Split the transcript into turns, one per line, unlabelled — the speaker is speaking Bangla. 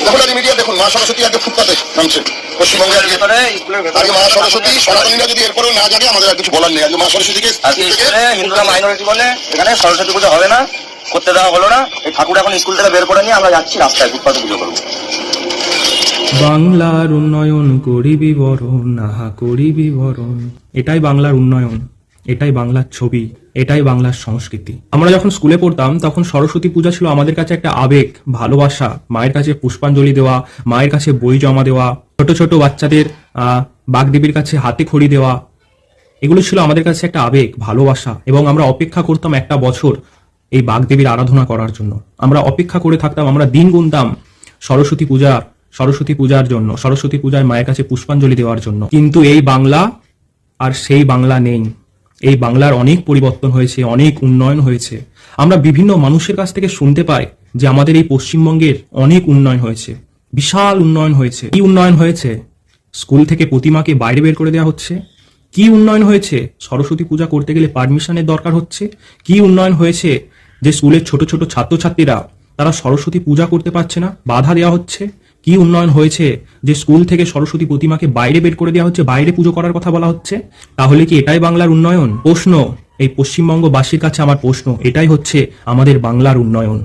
দেখুন আজ মিডিয়া দেখুন মা সরস্বতী আগে ফুটপাতে নামছে পশ্চিমবঙ্গে আজকে মা সরস্বতী সনাতনীরা যদি এরপরেও না জাগে আমাদের আর কিছু বলার নেই। আজকে মা সরস্বতীকে
হিন্দুরা মাইনরিটি বলে এখানে সরস্বতী পুজো হবে না, করতে দেওয়া হলো না। এই ঠাকুর এখন স্কুল থেকে বের করে নিয়ে আমরা যাচ্ছি রাস্তায় ফুটপাতে পুজো করবো।
বাংলার উন্নয়ন করিবি বরণ, আহা করিবি বরণ। এটাই বাংলার উন্নয়ন, এটাই বাংলার ছবি, এটাই বাংলার সংস্কৃতি। আমরা যখন স্কুলে পড়তাম তখন সরস্বতী পূজা ছিল আমাদের কাছে একটা আবেগ, ভালোবাসা। মায়ের কাছে পুষ্পাঞ্জলি দেওয়া, মায়ের কাছে বই জমা দেওয়া, ছোট ছোট বাচ্চাদের বাগদেবীর কাছে হাতে খড়ি দেওয়া, এগুলো ছিল আমাদের কাছে একটা আবেগ, ভালোবাসা। এবং আমরা অপেক্ষা করতাম একটা বছর এই বাগদেবীর আরাধনা করার জন্য। আমরা অপেক্ষা করে থাকতাম, আমরা দিন গুনতাম সরস্বতী পূজার জন্য, সরস্বতী পূজায় মায়ের কাছে পুষ্পাঞ্জলি দেওয়ার জন্য। কিন্তু এই বাংলা আর সেই বাংলা নেই। এই বাংলার অনেক পরিবর্তন হয়েছে, অনেক উন্নয়ন হয়েছে। আমরা বিভিন্ন মানুষের কাছ থেকে শুনতে পাই যে আমাদের এই পশ্চিমবঙ্গের অনেক উন্নয়ন হয়েছে, বিশাল উন্নয়ন হয়েছে। কি উন্নয়ন হয়েছে? স্কুল থেকে প্রতিমাকে বাইরে বের করে দেওয়া হচ্ছে। কি উন্নয়ন হয়েছে? সরস্বতী পূজা করতে গেলে পারমিশনের দরকার হচ্ছে। কি উন্নয়ন হয়েছে? যে স্কুলের ছোট ছোট ছাত্রছাত্রীরা তারা সরস্বতী পূজা করতে পারছে না, বাধা দেওয়া হচ্ছে। কি উন্নয়ন হয়েছে? যে স্কুল থেকে সরস্বতী প্রতিমাকে বাইরে বের করে দেওয়া হচ্ছে, বাইরে পুজো করার কথা বলা হচ্ছে। তাহলে কি এটাই বাংলার উন্নয়ন? প্রশ্ন, এই পশ্চিমবঙ্গবাসীর কাছে আমার প্রশ্ন, এটাই হচ্ছে আমাদের বাংলার উন্নয়ন?